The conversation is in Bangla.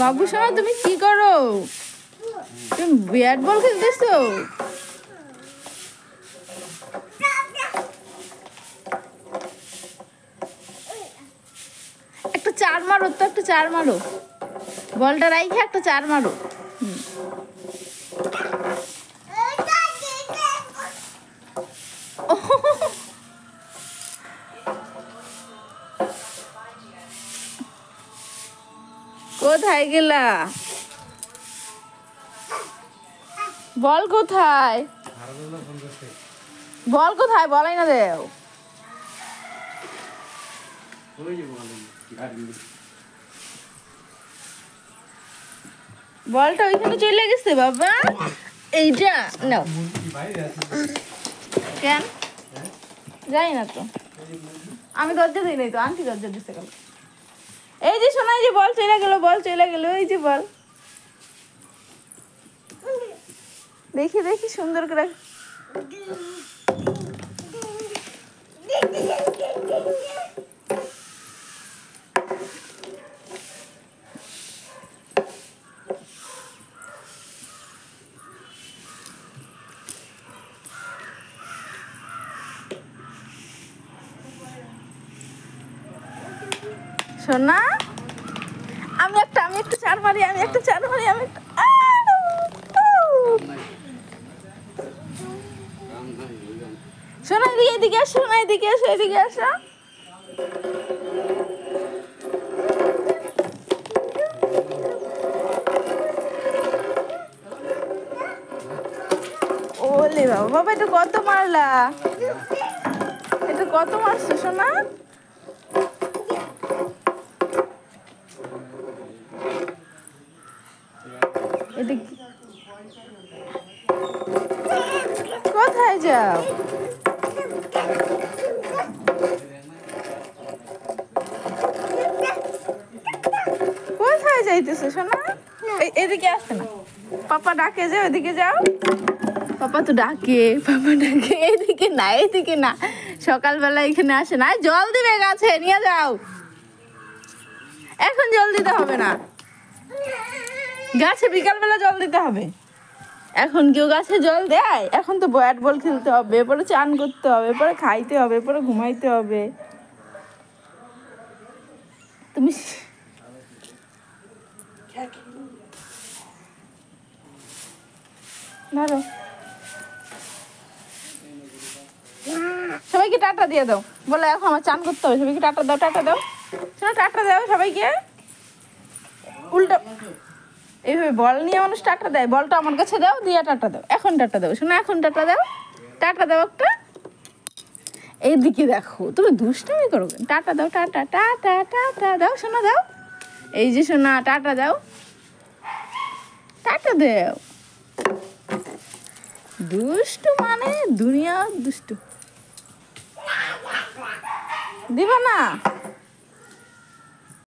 বাবু সোনা তুমি কি করো? তুমি ব্যাট বল খেলতেছো? একটা চার মারো তো, একটা চার মারো, বলটা রাইখে একটা চার মারো। কোথায় গেলা? বল কোথায়? বল কোথায়? বলাই না দেও। বলটা ওইখানে চলে গেছে বাবা। এইটা নাও। কেন যাই না তো, আমি দরজা দিই নাই তো, আন্টি দরজা দিতে গেল। এই যে শোনা, এই যে বল চলে গেল, বল চলে গেল, এই যে বল। দেখি দেখি সুন্দর করে। সোনা আমি একটা চার মারি, আমি একটা চার মারি, আমি একটা সোনা এদিকে আসো, সোনা এদিকে আসো, এদিকে আসো। ওলে বাবা, বাবা এটা কত মারলা? এটা কত মারছো সোনা? কোথায় যাও? কোথায় যাইতেছে সোনা? এদিকে আসছে না, পাপা ডাকে, যাও এদিকে যাও। পাপা তো ডাকে, পাপা ডাকে। এদিকে না, এদিকে না, সকালবেলা এখানে আসে না। জল দিবে গাছে, নিয়ে যাও। এখন জল দিতে হবে না, গাছে বিকালবেলা জল দিতে হবে। এখন কেউ গাছে জল দেয়? এখন তো ব্যাট বল খেলতে হবে, এরপরে চান করতে হবে, এরপরে খাইতে হবে, এরপরে ঘুমাইতে হবে। তুমি ধরো, সবাইকে টাটা দিয়ে দাও, বলে এখন আমার চান করতে হবে। সবাইকে টাটা দাও, টাটা দাও, শোনো টাটা দাও সবাইকে। উল্টা এইভাবে বল নিয়ে মানুষ টাটা দেয়। বলটা আমার কাছে দাও, দিয়ে টাটা দাও। এখন টাটা দাও শোনো, এখন টাটা দাও, টাটা দাও একটা। এইদিকে দেখো, তুমি দুষ্টামি করো। টাটা দাও, টাটা টাটা টাটা দাও শোনা, দাও। এই যে শোনা, টাটা দাও, টাটা দাও। দুষ্টু মানে দুনিয়া দুষ্টু। দিবা না?